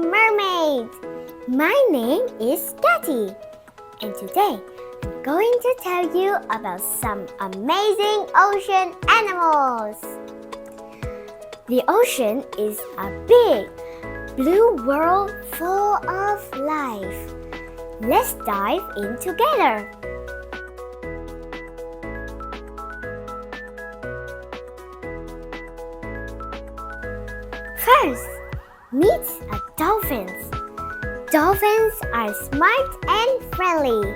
mermaid. My name is Daddy, and today I'm going to tell you about some amazing ocean animals. The ocean is a big, blue world full of life. Let's dive in together. First, meet dolphins. Dolphins are smart and friendly.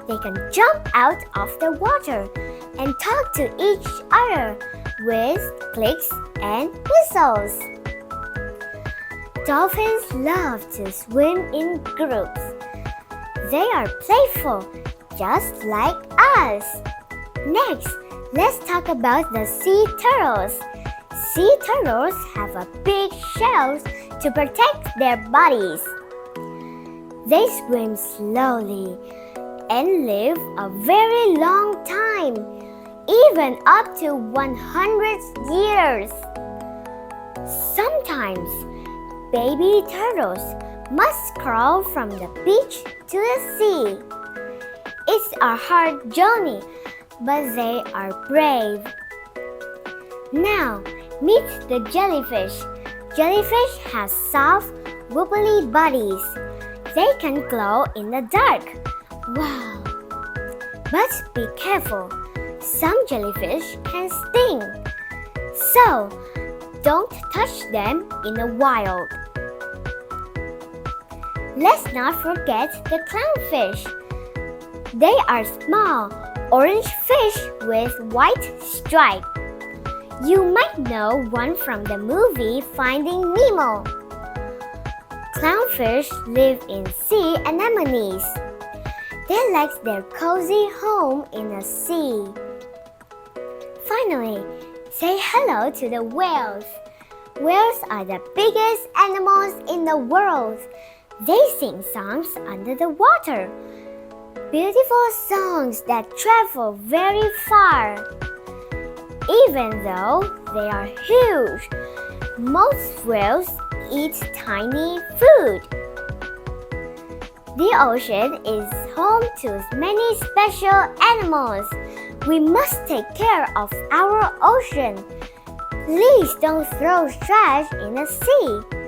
They can jump out of the water and talk to each other with clicks and whistles. Dolphins love to swim in groups. They are playful, just like us. Next, let's talk about the sea turtles. Sea turtles have a big shells to protect their bodies. They swim slowly and live a very long time, even up to 100 years. Sometimes, baby turtles must crawl from the beach to the sea. It's a hard journey, but they are brave. Now, meet the jellyfish. Jellyfish have soft, wobbly bodies. They can glow in the dark. Wow! But be careful. Some jellyfish can sting. So, don't touch them in the wild. Let's not forget the clownfish. They are small, orange fish with white stripes. You might know one from the movie Finding Nemo. Clownfish live in sea anemones. They like their cozy home in the sea. Finally, say hello to the whales. Whales are the biggest animals in the world. They sing songs under the water. Beautiful songs that travel very far. Even though they are huge, most whales eat tiny food. The ocean is home to many special animals. We must take care of our ocean. Please don't throw trash in the sea.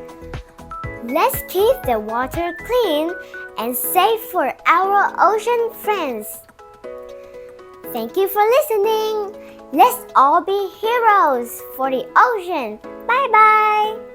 Let's keep the water clean and safe for our ocean friends. Thank you for listening. Let's all be heroes for the ocean. Bye-bye.